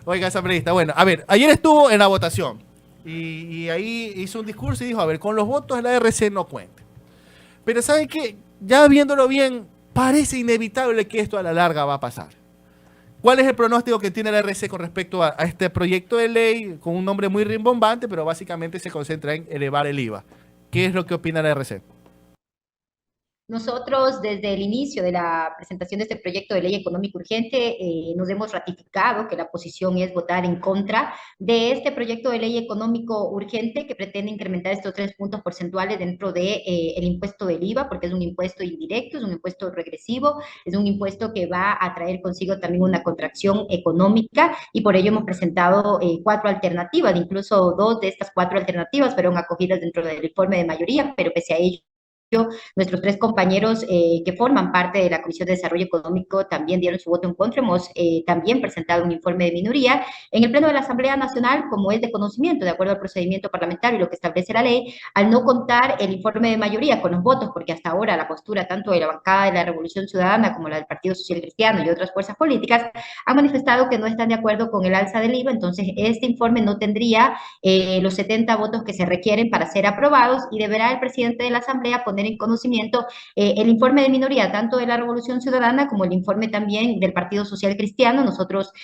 Oiga, asambleísta, bueno, a ver, ayer estuvo en la votación y ahí hizo un discurso y dijo, a ver, con los votos de la RC no cuente. Pero ¿saben qué? Ya viéndolo bien, parece inevitable que esto a la larga va a pasar. ¿Cuál es el pronóstico que tiene la RC con respecto a este proyecto de ley con un nombre muy rimbombante, pero básicamente se concentra en elevar el IVA? ¿Qué es lo que opina la RC? Nosotros, desde el inicio de la presentación de este proyecto de ley económica urgente, nos hemos ratificado que la posición es votar en contra de este proyecto de ley económico urgente que pretende incrementar estos 3 puntos porcentuales dentro de, el impuesto del IVA, porque es un impuesto indirecto, es un impuesto regresivo, es un impuesto que va a traer consigo también una contracción económica, y por ello hemos presentado 4 alternativas. Incluso 2 de estas 4 alternativas fueron acogidas dentro del informe de mayoría, pero pese a ello nuestros 3 compañeros que forman parte de la Comisión de Desarrollo Económico también dieron su voto en contra. Hemos también presentado un informe de minoría en el Pleno de la Asamblea Nacional, como es de conocimiento, de acuerdo al procedimiento parlamentario y lo que establece la ley, al no contar el informe de mayoría con los votos, porque hasta ahora la postura tanto de la bancada de la Revolución Ciudadana como la del Partido Social Cristiano y otras fuerzas políticas han manifestado que no están de acuerdo con el alza del IVA. Entonces este informe no tendría los 70 votos que se requieren para ser aprobados, y deberá el presidente de la Asamblea poner en conocimiento el informe de minoría, tanto de la Revolución Ciudadana como el informe también del Partido Social Cristiano. Nosotros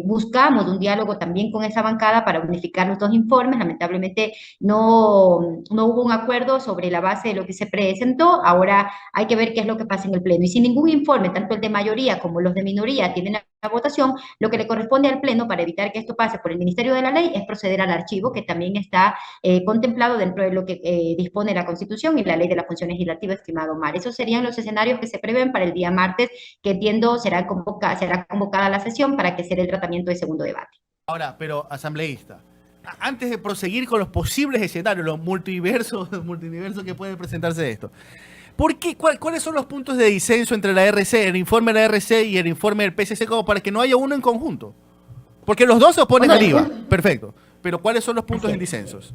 buscamos un diálogo también con esa bancada para unificar los 2 informes. Lamentablemente no hubo un acuerdo sobre la base de lo que se presentó. Ahora hay que ver qué es lo que pasa en el Pleno. Y si ningún informe, tanto el de mayoría como los de minoría, tienen la votación, lo que le corresponde al Pleno para evitar que esto pase por el Ministerio de la Ley es proceder al archivo, que también está contemplado dentro de lo que dispone la Constitución y la Ley de la Función Legislativa, estimado Omar. Esos serían los escenarios que se prevén para el día martes, que entiendo será convocada la sesión para que se dé el tratamiento de segundo debate. Ahora, pero asambleísta, antes de proseguir con los posibles escenarios, los multiversos que puede presentarse de esto, ¿cuáles son los puntos de disenso entre la RC, el informe de la RC y el informe del PSC, como para que no haya uno en conjunto? Porque los dos se oponen Bueno, al IVA, perfecto, pero ¿cuáles son los puntos así en es. disensos?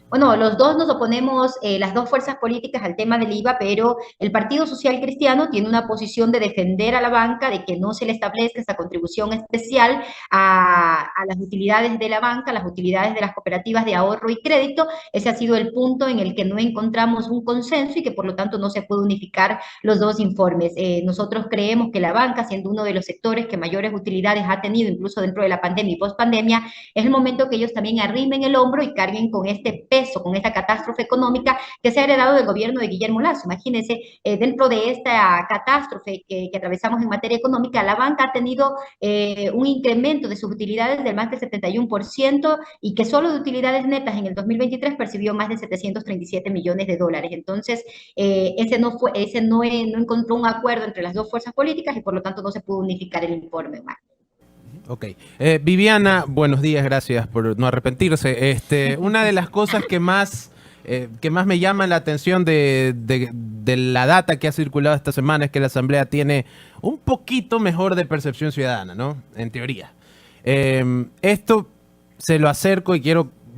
Bueno, los dos nos oponemos, las 2 fuerzas políticas, al tema del IVA, pero el Partido Social Cristiano tiene una posición de defender a la banca, de que no se le establezca esta contribución especial a las utilidades de la banca, a las utilidades de las cooperativas de ahorro y crédito. Ese ha sido el punto en el que no encontramos un consenso y que por lo tanto no se puede unificar los 2 informes. Nosotros creemos que la banca, siendo uno de los sectores que mayores utilidades ha tenido, incluso dentro de la pandemia y post-pandemia, es el momento que ellos también arrimen el hombro y carguen con este peso, con esta catástrofe económica que se ha heredado del gobierno de Guillermo Lasso. Imagínense, dentro de esta catástrofe que atravesamos en materia económica, la banca ha tenido un incremento de sus utilidades del más del 71%, y que solo de utilidades netas en el 2023 percibió más de 737 millones de dólares. Entonces, ese no encontró un acuerdo entre las 2 fuerzas políticas y por lo tanto no se pudo unificar el informe. Ok. Viviana, buenos días, gracias por no arrepentirse. Una de las cosas que más me llama la atención de la data que ha circulado esta semana es que la Asamblea tiene un poquito mejor de percepción ciudadana, ¿no? En teoría. Esto se lo acerco y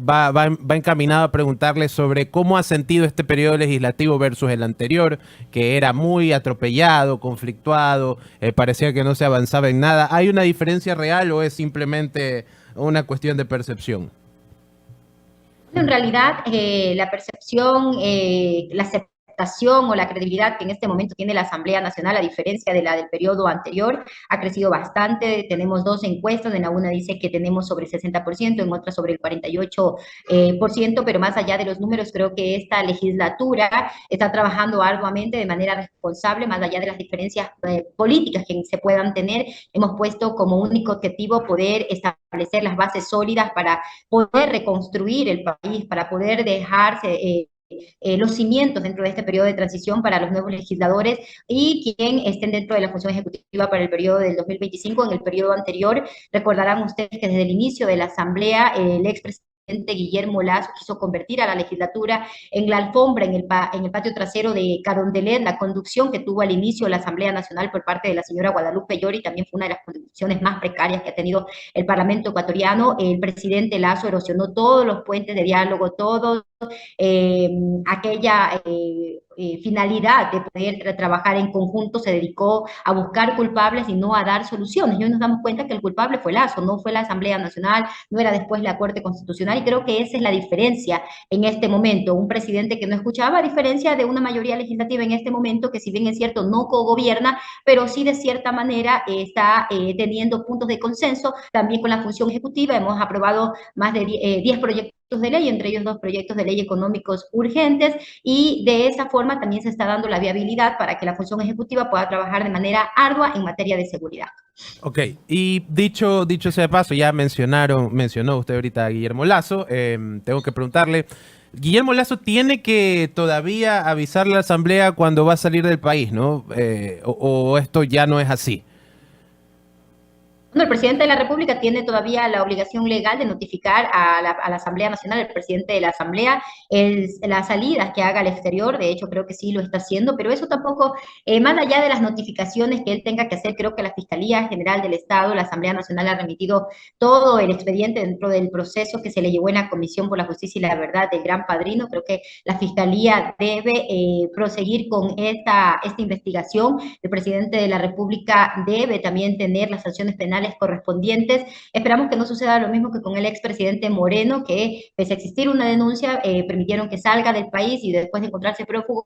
va encaminado a preguntarle sobre cómo ha sentido este periodo legislativo versus el anterior, que era muy atropellado, conflictuado, parecía que no se avanzaba en nada. ¿Hay una diferencia real o es simplemente una cuestión de percepción? En realidad, la percepción, la aceptación o la credibilidad que en este momento tiene la Asamblea Nacional, a diferencia de la del periodo anterior, ha crecido bastante. Tenemos 2 encuestas, en la una dice que tenemos sobre el 60%, en otra sobre el 48%, pero más allá de los números, creo que esta legislatura está trabajando arduamente, de manera responsable, más allá de las diferencias políticas que se puedan tener. Hemos puesto como único objetivo poder establecer las bases sólidas para poder reconstruir el país, para poder dejarse los cimientos dentro de este periodo de transición para los nuevos legisladores y quien estén dentro de la función ejecutiva para el periodo del 2025. En el periodo anterior, recordarán ustedes que desde el inicio de la Asamblea, el expresidente Guillermo Lasso quiso convertir a la legislatura en la alfombra en el patio trasero de Carondelet. La conducción que tuvo al inicio de la Asamblea Nacional por parte de la señora Guadalupe Llori también fue una de las conducciones más precarias que ha tenido el Parlamento ecuatoriano. El presidente Lasso erosionó todos los puentes de diálogo, todo aquella finalidad de poder trabajar en conjunto se dedicó a buscar culpables y no a dar soluciones. Y hoy nos damos cuenta que el culpable fue Lasso, no fue la Asamblea Nacional, no era después la Corte Constitucional, y creo que esa es la diferencia en este momento. Un presidente que no escuchaba, a diferencia de una mayoría legislativa en este momento, que si bien es cierto no cogobierna, pero sí de cierta manera está teniendo puntos de consenso también con la función ejecutiva. Hemos aprobado más de 10 proyectos de ley, entre ellos 2 proyectos de ley económicos urgentes, y de esa forma también se está dando la viabilidad para que la función ejecutiva pueda trabajar de manera ardua en materia de seguridad. Ok, y dicho sea de paso, ya mencionó usted ahorita a Guillermo Lasso, tengo que preguntarle, Guillermo Lasso tiene que todavía avisarle a la Asamblea cuando va a salir del país, ¿no? O esto ya no es así. Bueno, el presidente de la República tiene todavía la obligación legal de notificar a la Asamblea Nacional, el presidente de la Asamblea, las salidas que haga al exterior. De hecho, creo que sí lo está haciendo, pero eso tampoco, más allá de las notificaciones que él tenga que hacer, creo que la Fiscalía General del Estado, la Asamblea Nacional, ha remitido todo el expediente dentro del proceso que se le llevó en la Comisión por la Justicia y la Verdad del Gran Padrino. Creo que la Fiscalía debe proseguir con esta investigación. El presidente de la República debe también tener las sanciones penales correspondientes. Esperamos que no suceda lo mismo que con el expresidente Moreno, que pese a existir una denuncia, permitieron que salga del país y después de encontrarse prófugo,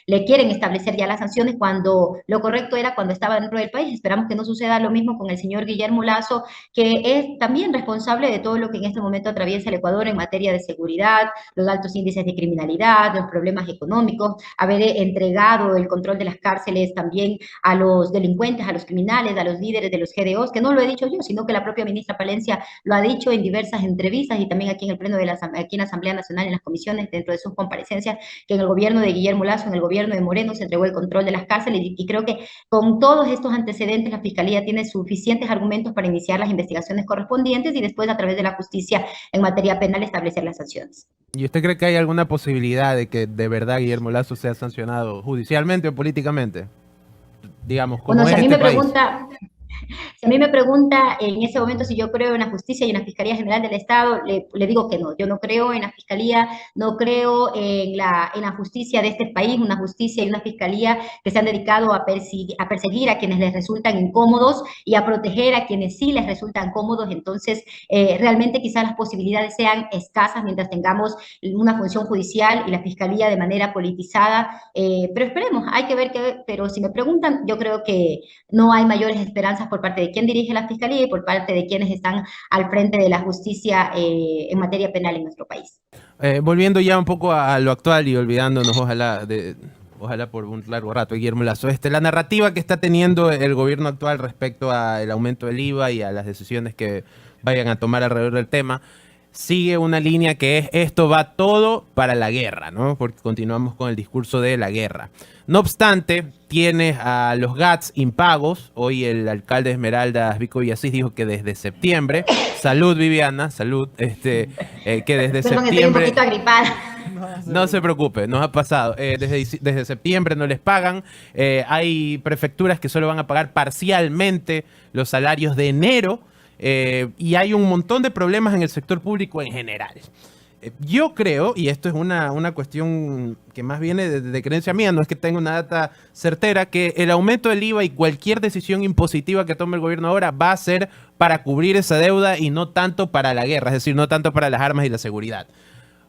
le quieren establecer ya las sanciones cuando lo correcto era cuando estaba dentro del país. Esperamos que no suceda lo mismo con el señor Guillermo Lasso, que es también responsable de todo lo que en este momento atraviesa el Ecuador en materia de seguridad, los altos índices de criminalidad, los problemas económicos, haber entregado el control de las cárceles también a los delincuentes, a los criminales, a los líderes de los GDOs, que no lo he dicho yo, sino que la propia ministra Palencia lo ha dicho en diversas entrevistas y también aquí en el pleno de aquí en la Asamblea Nacional, en las comisiones, dentro de sus comparecencias, que en el gobierno de Guillermo Lasso, en el gobierno de Moreno, se entregó el control de las cárceles, y creo que con todos estos antecedentes la Fiscalía tiene suficientes argumentos para iniciar las investigaciones correspondientes y después, a través de la justicia en materia penal, establecer las sanciones. ¿Y usted cree que hay alguna posibilidad de que de verdad Guillermo Lasso sea sancionado judicialmente o políticamente? Digamos, como bueno, es este país. Si a mí me pregunta en ese momento si yo creo en la justicia y en la Fiscalía General del Estado, le digo que no. Yo no creo en la Fiscalía, no creo en la justicia de este país, una justicia y una Fiscalía que se han dedicado a perseguir a quienes les resultan incómodos y a proteger a quienes sí les resultan cómodos. Entonces, realmente quizás las posibilidades sean escasas mientras tengamos una función judicial y la Fiscalía de manera politizada, pero esperemos, hay que ver pero si me preguntan, yo creo que no hay mayores esperanzas por parte de quien dirige la Fiscalía y por parte de quienes están al frente de la justicia en materia penal en nuestro país. Volviendo ya un poco a lo actual y olvidándonos, ojalá por un largo rato, Guillermo Lasso, la narrativa que está teniendo el gobierno actual respecto al aumento del IVA y a las decisiones que vayan a tomar alrededor del tema, sigue una línea que es esto va todo para la guerra, ¿no? Porque continuamos con el discurso de la guerra. No obstante, tienes a los GATS impagos. Hoy el alcalde de Esmeraldas, Vico Villasís, dijo que desde septiembre, salud Viviana, salud, que desde Perdón, septiembre... estoy un poquito agripada. No se preocupe, nos ha pasado. Desde septiembre no les pagan. Hay prefecturas que solo van a pagar parcialmente los salarios de enero. Y hay un montón de problemas en el sector público en general. Yo creo, y esto es una cuestión que más viene de creencia mía, no es que tenga una data certera, que el aumento del IVA y cualquier decisión impositiva que tome el gobierno ahora va a ser para cubrir esa deuda y no tanto para la guerra, es decir, no tanto para las armas y la seguridad.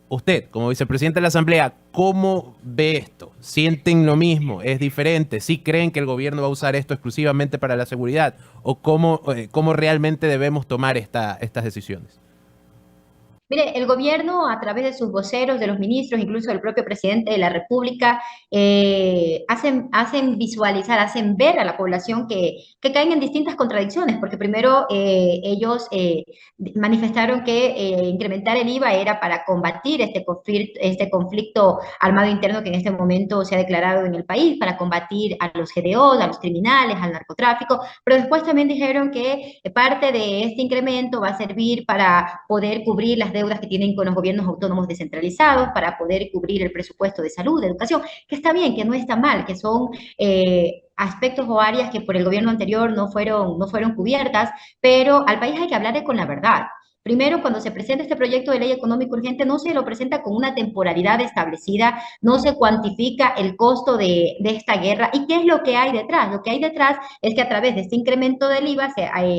Usted, como vicepresidente de la Asamblea, ¿cómo ve esto? ¿Sienten lo mismo? ¿Es diferente? ¿Sí creen que el gobierno va a usar esto exclusivamente para la seguridad? ¿O cómo realmente debemos tomar estas decisiones? Mire, el gobierno, a través de sus voceros, de los ministros, incluso del propio presidente de la República, hacen visualizar, hacen ver a la población que caen en distintas contradicciones, porque primero ellos manifestaron que incrementar el IVA era para combatir este conflicto armado interno que en este momento se ha declarado en el país, para combatir a los GDOs, a los criminales, al narcotráfico, pero después también dijeron que parte de este incremento va a servir para poder cubrir las deudas que tienen con los gobiernos autónomos descentralizados, para poder cubrir el presupuesto de salud, de educación, que está bien, que no está mal, que son aspectos o áreas que por el gobierno anterior no fueron cubiertas, pero al país hay que hablarle con la verdad. Primero, cuando se presenta este proyecto de ley económica urgente, no se lo presenta con una temporalidad establecida, no se cuantifica el costo de esta guerra. ¿Y qué es lo que hay detrás? Lo que hay detrás es que a través de este incremento del IVA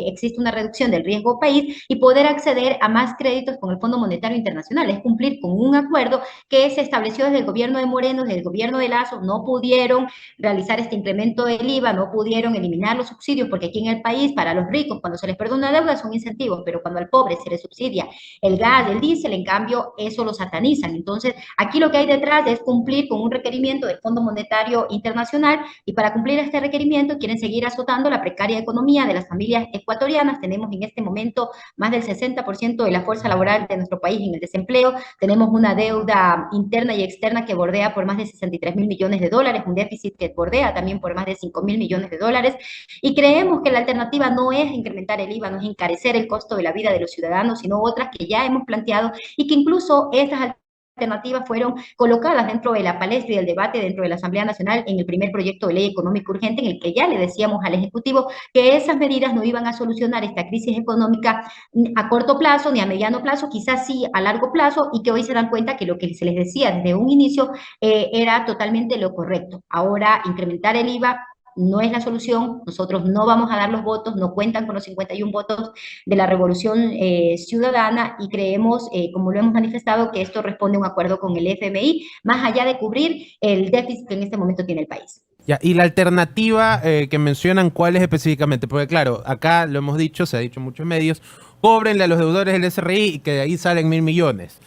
existe una reducción del riesgo país y poder acceder a más créditos con el Fondo Monetario Internacional. Es cumplir con un acuerdo que se estableció desde el gobierno de Moreno, desde el gobierno de Lazo. No pudieron realizar este incremento del IVA, no pudieron eliminar los subsidios, porque aquí en el país, para los ricos, cuando se les perdona una deuda son incentivos, pero cuando al pobre se le subsidia el gas, el diésel, en cambio, eso lo satanizan. Entonces, aquí lo que hay detrás es cumplir con un requerimiento del Fondo Monetario Internacional, y para cumplir este requerimiento quieren seguir azotando la precaria economía de las familias ecuatorianas. Tenemos en este momento más del 60% de la fuerza laboral de nuestro país en el desempleo, tenemos una deuda interna y externa que bordea por más de 63.000 millones de dólares, un déficit que bordea también por más de 5.000 millones de dólares, y creemos que la alternativa no es incrementar el IVA, no es encarecer el costo de la vida de los ciudadanos, sino otras que ya hemos planteado y que incluso estas alternativas fueron colocadas dentro de la palestra y del debate dentro de la Asamblea Nacional en el primer proyecto de ley económica urgente, en el que ya le decíamos al Ejecutivo que esas medidas no iban a solucionar esta crisis económica a corto plazo ni a mediano plazo, quizás sí a largo plazo, y que hoy se dan cuenta que lo que se les decía desde un inicio era totalmente lo correcto. Ahora, incrementar el IVA no es la solución, nosotros no vamos a dar los votos, no cuentan con los 51 votos de la Revolución Ciudadana, y creemos, como lo hemos manifestado, que esto responde a un acuerdo con el FMI, más allá de cubrir el déficit que en este momento tiene el país. Ya, y la alternativa que mencionan, ¿cuál es específicamente? Porque claro, acá lo hemos dicho, se ha dicho en muchos medios, cóbrenle a los deudores del SRI y que de ahí salen 1.000 millones.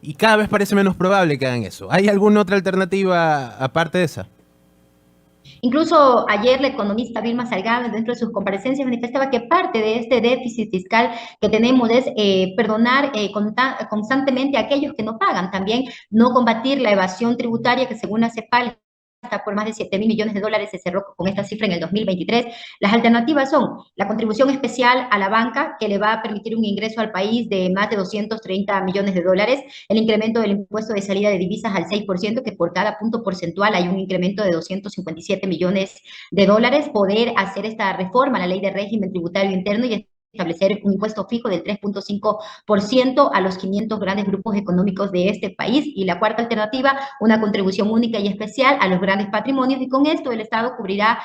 Y cada vez parece menos probable que hagan eso. ¿Hay alguna otra alternativa aparte de esa? Incluso ayer la economista Vilma Salgado, dentro de sus comparecencias, manifestaba que parte de este déficit fiscal que tenemos es perdonar constantemente a aquellos que no pagan, también no combatir la evasión tributaria, que según la CEPAL está por más de 7.000 millones de dólares, se cerró con esta cifra en el 2023. Las alternativas son la contribución especial a la banca, que le va a permitir un ingreso al país de más de 230 millones de dólares, el incremento del impuesto de salida de divisas al 6%, que por cada punto porcentual hay un incremento de 257 millones de dólares, poder hacer esta reforma a la ley de régimen tributario interno y establecer un impuesto fijo del 3.5% a los 500 grandes grupos económicos de este país. Y la cuarta alternativa, una contribución única y especial a los grandes patrimonios, y con esto el Estado cubrirá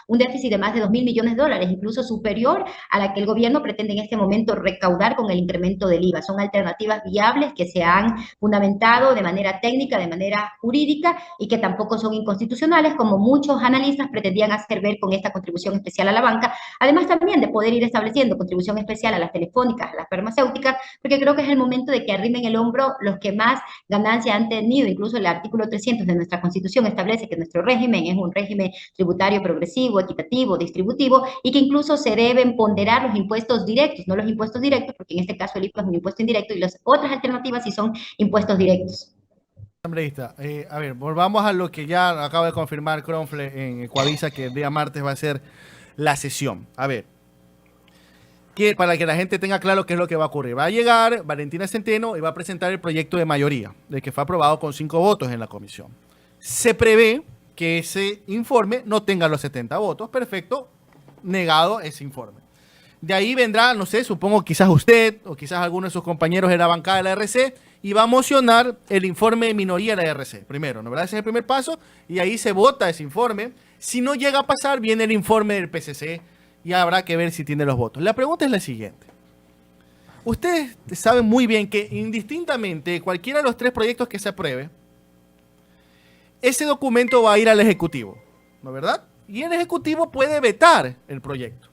un déficit de más de 2.000 millones de dólares, incluso superior a la que el gobierno pretende en este momento recaudar con el incremento del IVA. Son alternativas viables que se han fundamentado de manera técnica, de manera jurídica, y que tampoco son inconstitucionales, como muchos analistas pretendían hacer ver con esta contribución especial a la banca, además también de poder ir estableciendo contribución especial a las telefónicas, a las farmacéuticas, porque creo que es el momento de que arrimen el hombro los que más ganancia han tenido. Incluso el artículo 300 de nuestra Constitución establece que nuestro régimen es un régimen tributario progresivo, equitativo, distributivo, y que incluso se deben ponderar los impuestos directos, no los impuestos directos, porque en este caso el IVA es un impuesto indirecto, y las otras alternativas sí son impuestos directos. Asambleísta, a ver, volvamos a lo que ya acaba de confirmar Cronfle en Ecuavisa, que el día martes va a ser la sesión. A ver, para que la gente tenga claro qué es lo que va a ocurrir. Va a llegar Valentina Centeno y va a presentar el proyecto de mayoría, del que fue aprobado con 5 votos en la comisión. Se prevé que ese informe no tenga los 70 votos. Perfecto, negado ese informe. De ahí vendrá, no sé, supongo quizás usted o quizás alguno de sus compañeros de la bancada de la RC, y va a mocionar el informe de minoría de la RC primero, ¿no? ¿Verdad? Ese es el primer paso, y ahí se vota ese informe. Si no llega a pasar, viene el informe del PCC y habrá que ver si tiene los votos. La pregunta es la siguiente. Ustedes saben muy bien que indistintamente cualquiera de los 3 proyectos que se apruebe, ese documento va a ir al Ejecutivo, ¿no es verdad? Y el Ejecutivo puede vetar el proyecto.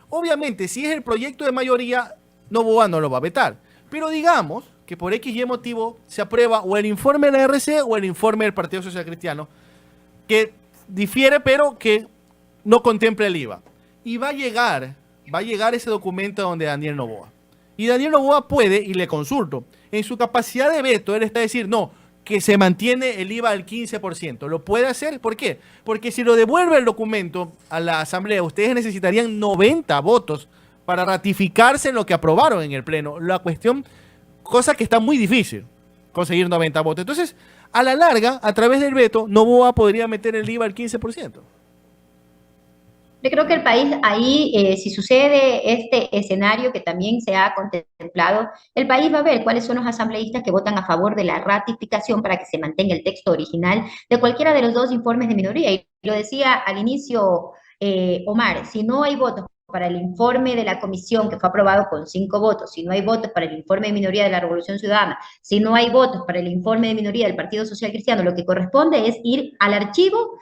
Obviamente, si es el proyecto de mayoría, Noboa no lo va a vetar. Pero digamos que por X y motivo se aprueba o el informe de la RC o el informe del Partido Social Cristiano, que difiere pero que no contempla el IVA. Y va a llegar ese documento donde Daniel Noboa. Y Daniel Noboa puede, y le consulto, en su capacidad de veto, él está a decir, no, que se mantiene el IVA al 15%. ¿Lo puede hacer? ¿Por qué? Porque si lo devuelve el documento a la Asamblea, ustedes necesitarían 90 votos para ratificarse en lo que aprobaron en el Pleno. La cuestión, cosa que está muy difícil, conseguir 90 votos. Entonces, a la larga, a través del veto, Noboa podría meter el IVA al 15%. Yo creo que el país ahí, si sucede este escenario que también se ha contemplado, el país va a ver cuáles son los asambleístas que votan a favor de la ratificación para que se mantenga el texto original de cualquiera de los dos informes de minoría. Y lo decía al inicio Omar, si no hay votos para el informe de la comisión que fue aprobado con 5 votos, si no hay votos para el informe de minoría de la Revolución Ciudadana, si no hay votos para el informe de minoría del Partido Social Cristiano, lo que corresponde es ir al archivo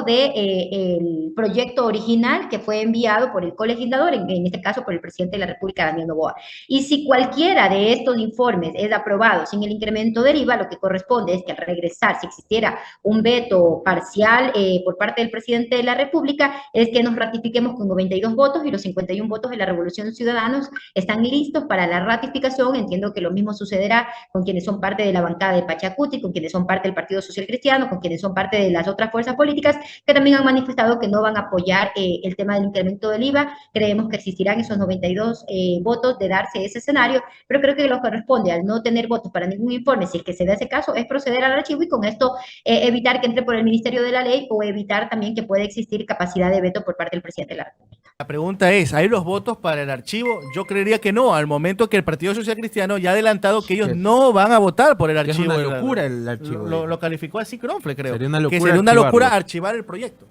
del el proyecto original que fue enviado por el colegislador, en este caso por el presidente de la República, Daniel Noboa. Y si cualquiera de estos informes es aprobado sin el incremento del IVA, lo que corresponde es que al regresar, si existiera un veto parcial por parte del presidente de la República, es que nos ratifiquemos con 92 votos y los 51 votos de la Revolución Ciudadanos están listos para la ratificación. Entiendo que lo mismo sucederá con quienes son parte de la bancada de Pachacuti, con quienes son parte del Partido Social Cristiano, con quienes son parte de las otras fuerzas políticas que también han manifestado que no van a apoyar el tema del incremento del IVA. Creemos que existirán esos 92 votos de darse ese escenario, pero creo que lo que corresponde al no tener votos para ningún informe, si es que se da ese caso, es proceder al archivo y con esto evitar que entre por el Ministerio de la Ley o evitar también que pueda existir capacidad de veto por parte del presidente de la República. La pregunta es, ¿hay los votos para el archivo? Yo creería que no, al momento que el Partido Social Cristiano ya ha adelantado que ellos no van a votar por el archivo. Es una locura el archivo. Lo calificó así Cronfle, creo. Sería una locura, que sería una locura archivar el proyecto.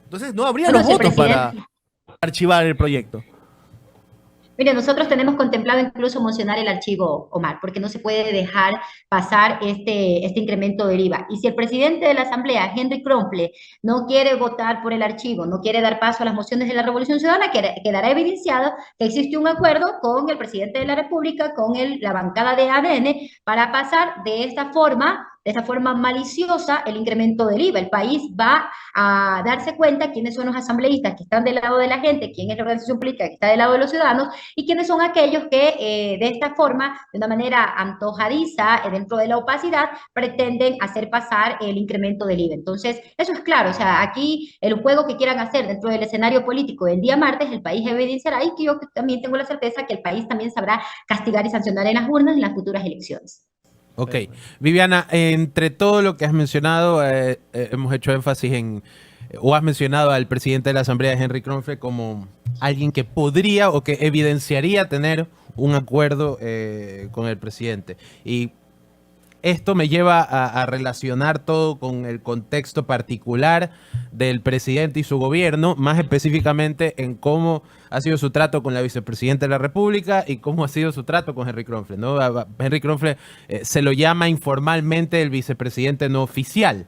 Entonces no habría los votos para archivar el proyecto. Mire, nosotros tenemos contemplado incluso mocionar el archivo, Omar, porque no se puede dejar pasar este incremento del IVA. Y si el presidente de la Asamblea, Henry Cronfle, no quiere votar por el archivo, no quiere dar paso a las mociones de la Revolución Ciudadana, quedará evidenciado que existe un acuerdo con el presidente de la República, con la bancada de ADN, para pasar de esta forma maliciosa el incremento del IVA. El país va a darse cuenta quiénes son los asambleístas que están del lado de la gente, quién es la organización política que está del lado de los ciudadanos y quiénes son aquellos que de esta forma, de una manera antojadiza, dentro de la opacidad, pretenden hacer pasar el incremento del IVA. Entonces, eso es claro, o sea, aquí el juego que quieran hacer dentro del escenario político del día martes, el país evidenciará y que yo también tengo la certeza que el país también sabrá castigar y sancionar en las urnas en las futuras elecciones. Ok. Viviana, entre todo lo que has mencionado, hemos hecho énfasis o has mencionado al presidente de la Asamblea, Henry Cronfle, como alguien que podría o que evidenciaría tener un acuerdo con el presidente. Y esto me lleva a relacionar todo con el contexto particular del presidente y su gobierno, más específicamente en cómo ha sido su trato con la vicepresidenta de la República y cómo ha sido su trato con Henry Cronfle, ¿no? Henry Cronfle se lo llama informalmente el vicepresidente no oficial.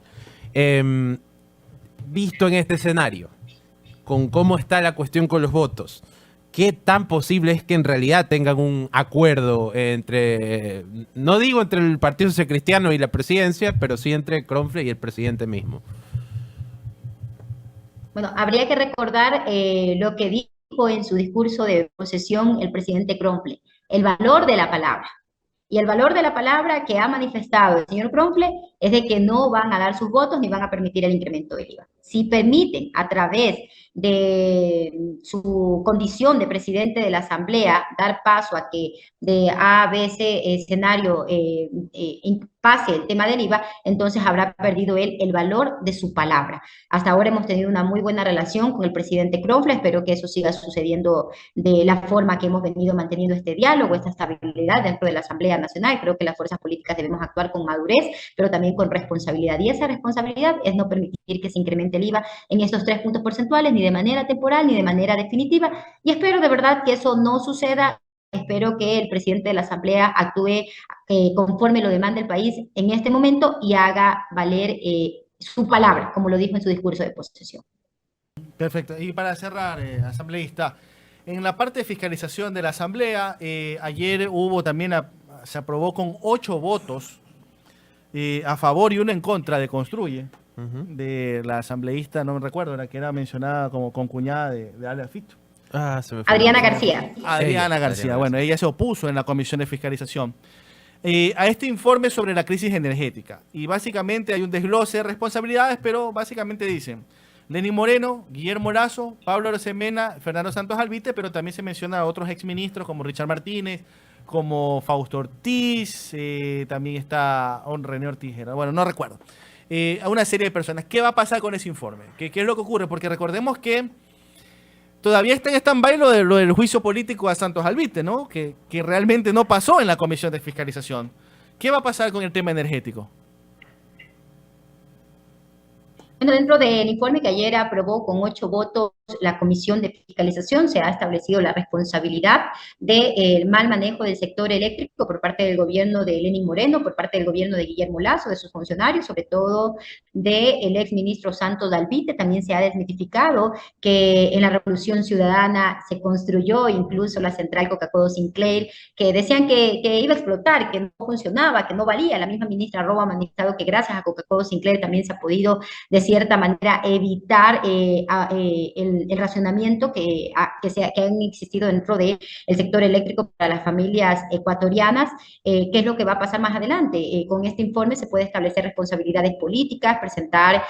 Visto en este escenario, con cómo está la cuestión con los votos, ¿qué tan posible es que en realidad tengan un acuerdo entre, no digo entre el Partido Social Cristiano y la presidencia, pero sí entre Cronfle y el presidente mismo? Bueno, habría que recordar lo que dijo en su discurso de posesión el presidente Cronfle, el valor de la palabra. Y el valor de la palabra que ha manifestado el señor Cronfle es de que no van a dar sus votos ni van a permitir el incremento del IVA. Si permiten a través de su condición de presidente de la Asamblea dar paso a que de A, B, C escenario pase el tema del IVA, entonces habrá perdido él el valor de su palabra. Hasta ahora hemos tenido una muy buena relación con el presidente Cronfle, espero que eso siga sucediendo de la forma que hemos venido manteniendo este diálogo, esta estabilidad dentro de la Asamblea Nacional. Creo que las fuerzas políticas debemos actuar con madurez, pero también con responsabilidad, y esa responsabilidad es no permitir que se incremente el IVA en estos 3 puntos porcentuales, ni de manera temporal, ni de manera definitiva, y espero de verdad que eso no suceda. Espero que el presidente de la Asamblea actúe conforme lo demanda el país en este momento y haga valer su palabra, como lo dijo en su discurso de posesión. Perfecto. Y para cerrar, asambleísta, en la parte de fiscalización de la Asamblea, ayer hubo también, se aprobó con 8 votos a favor y 1 en contra de Construye, de la asambleísta, no me recuerdo, la que era mencionada como concuñada de Ale Fito. Adriana García. Adriana García. Bueno, ella se opuso en la comisión de fiscalización a este informe sobre la crisis energética. Y básicamente hay un desglose de responsabilidades, pero básicamente dicen Lenín Moreno, Guillermo Lazo, Pablo Arosemena, Fernando Santos Alvite, pero también se menciona a otros exministros como Richard Martínez, como Fausto Ortiz, también está René Ortiz, bueno, no recuerdo. A una serie de personas. ¿Qué va a pasar con ese informe? ¿Qué es lo que ocurre? Porque recordemos que todavía está en stand-by lo del juicio político a Santos Alvite, ¿no? Que realmente no pasó en la Comisión de Fiscalización. ¿Qué va a pasar con el tema energético? Bueno, dentro del informe que ayer aprobó con 8 votos la Comisión de Fiscalización, se ha establecido la responsabilidad del mal manejo del sector eléctrico por parte del gobierno de Lenín Moreno, por parte del gobierno de Guillermo Lasso, de sus funcionarios, sobre todo del exministro Santos Alvite. También se ha desmitificado que en la Revolución Ciudadana se construyó incluso la central Coca-Cola Sinclair, que decían que iba a explotar, que no funcionaba, que no valía. La misma ministra Roa ha manifestado que gracias a Coca-Cola Sinclair también se ha podido de cierta manera evitar el racionamiento que han existido dentro del sector eléctrico para las familias ecuatorianas. ¿Qué es lo que va a pasar más adelante? Con este informe se puede establecer responsabilidades políticas, presentar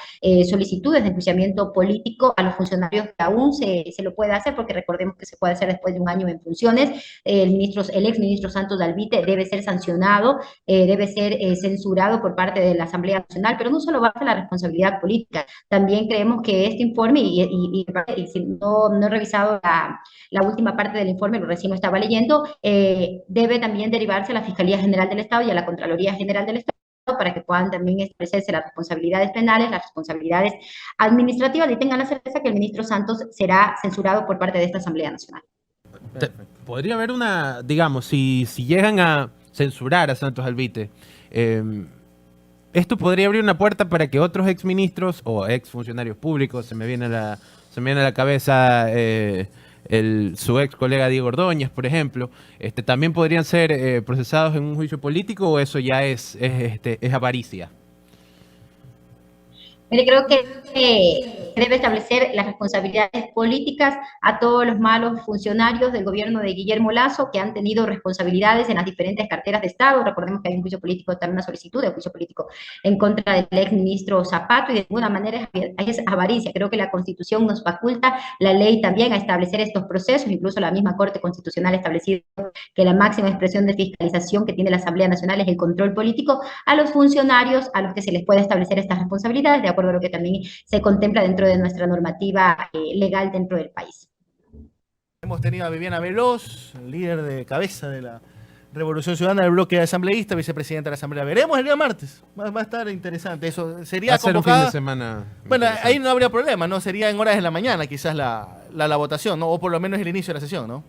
solicitudes de enjuiciamiento político a los funcionarios que aún se lo puede hacer, porque recordemos que se puede hacer después de un año en funciones. El exministro Santos Alvite debe ser sancionado, debe ser censurado por parte de la Asamblea Nacional, pero no solo va a ser la responsabilidad política. También creemos que este informe, y si no he revisado la última parte del informe, lo recién lo estaba leyendo, debe también derivarse a la Fiscalía General del Estado y a la Contraloría General del Estado para que puedan también establecerse las responsabilidades penales, las responsabilidades administrativas, y tengan la certeza que el ministro Santos será censurado por parte de esta Asamblea Nacional. Podría haber digamos, si llegan a censurar a Santos Alvite, esto podría abrir una puerta para que otros exministros o exfuncionarios públicos, se me viene a la cabeza su ex colega Diego Ordóñez, por ejemplo, también podrían ser procesados en un juicio político, o eso ya es avaricia. Mire, creo que se debe establecer las responsabilidades políticas a todos los malos funcionarios del gobierno de Guillermo Lasso que han tenido responsabilidades en las diferentes carteras de Estado. Recordemos que hay un juicio político, también una solicitud de juicio político en contra del ex ministro Zapato, y de ninguna manera es avaricia. Creo que la Constitución nos faculta, la ley también, a establecer estos procesos. Incluso la misma Corte Constitucional ha establecido que la máxima expresión de fiscalización que tiene la Asamblea Nacional es el control político a los funcionarios a los que se les puede establecer estas responsabilidades, de acuerdo a lo que también se contempla dentro de nuestra normativa legal dentro del país. Hemos tenido a Viviana Veloz, líder de cabeza de la Revolución Ciudadana del bloque asambleísta, vicepresidenta de la Asamblea. Veremos el día martes. Va a estar interesante. Eso sería convocada. Un fin de semana. Bueno, ahí no habría problema, ¿no? Sería en horas de la mañana quizás la votación, ¿no? O por lo menos el inicio de la sesión, ¿no?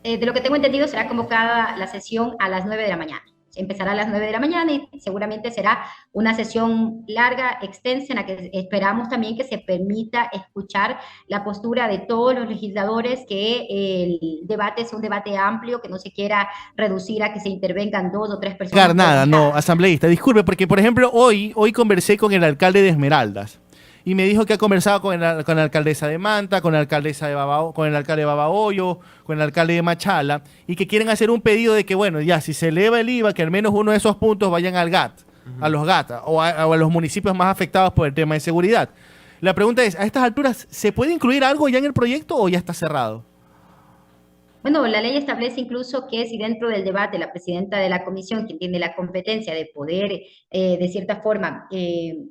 De lo que tengo entendido, será convocada la sesión a las 9 de la mañana. Empezará a las 9 de la mañana y seguramente será una sesión larga, extensa, en la que esperamos también que se permita escuchar la postura de todos los legisladores, que el debate sea un debate amplio, que no se quiera reducir a que se intervengan 2 o 3 personas. Claro, nada, no, asambleísta. Disculpe, porque por ejemplo hoy conversé con el alcalde de Esmeraldas y me dijo que ha conversado con la alcaldesa de Manta, con la alcaldesa de con el alcalde de Babahoyo, con el alcalde de Machala, y que quieren hacer un pedido de que, bueno, ya, si se eleva el IVA, que al menos uno de esos puntos vayan al GAT, a los GAT, o a los municipios más afectados por el tema de seguridad. La pregunta es, ¿a estas alturas se puede incluir algo ya en el proyecto o ya está cerrado? Bueno, la ley establece incluso que si dentro del debate la presidenta de la comisión, quien tiene la competencia de poder, de cierta forma,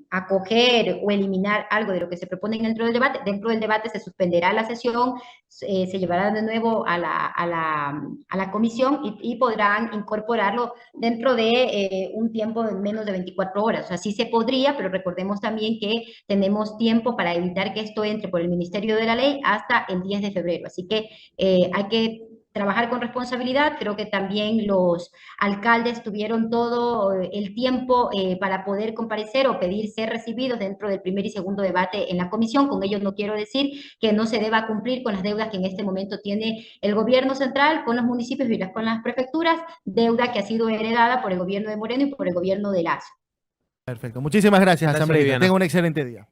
acoger o eliminar algo de lo que se propone dentro del debate se suspenderá la sesión, se llevará de nuevo a la comisión y podrán incorporarlo dentro de un tiempo de menos de 24 horas. O sea, sí se podría, pero recordemos también que tenemos tiempo para evitar que esto entre por el Ministerio de la Ley hasta el 10 de febrero. Así que hay que trabajar con responsabilidad. Creo que también los alcaldes tuvieron todo el tiempo para poder comparecer o pedir ser recibidos dentro del primer y segundo debate en la comisión. Con ello no quiero decir que no se deba cumplir con las deudas que en este momento tiene el gobierno central con los municipios y con las prefecturas, deuda que ha sido heredada por el gobierno de Moreno y por el gobierno de Lasso. Perfecto. Muchísimas gracias, asambleísta. Tenga un excelente día.